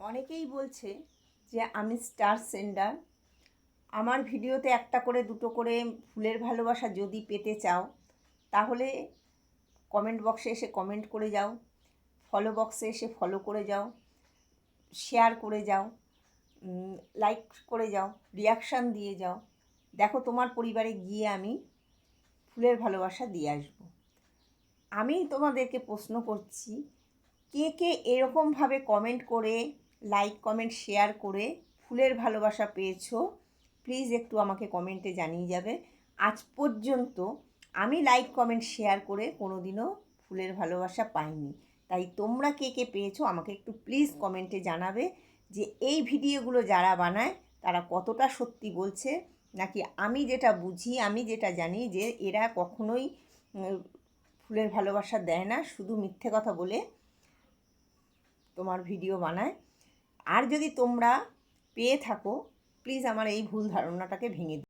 অনেকেই বলছে যে আমি স্টার সেন্ডার। আমার ভিডিওতে একটা করে দুটো করে ফুলের ভালোবাসা যদি পেতে চাও তাহলে কমেন্ট বক্সে এসে কমেন্ট করে যাও, ফলো বক্সে এসে ফলো করে যাও, শেয়ার করে যাও, লাইক করে যাও, রিয়াকশান দিয়ে যাও। দেখো তোমার পরিবারে গিয়ে আমি ফুলের ভালোবাসা দিয়ে আসবো। আমি তোমাদেরকে প্রশ্ন করছি, কে কে এরকমভাবে কমেন্ট করে, লাইক কমেন্ট শেয়ার করে ফুলের ভালোবাসা পেয়েছো? প্লিজ একটু আমাকে কমেন্টে জানিয়ে যাবে। আজ পর্যন্ত আমি লাইক কমেন্ট শেয়ার করে কোনো দিনও ফুলের ভালোবাসা পাইনি। তাই তোমরা কে কে পেয়েছো আমাকে একটু প্লিজ কমেন্টে জানাবে যে এই ভিডিওগুলো যারা বানায় তারা কতটা সত্যি বলছে, নাকি আমি যেটা বুঝি, আমি যেটা জানি যে এরা কখনোই ফুলের ভালোবাসা দেয় না, শুধু মিথ্যে কথা বলে তোমার ভিডিও বানায়। আর যদি তোমরা পেয়ে থাকো প্লিজ আমার এই ভুল ধারণাটাকে ভেঙে দিও।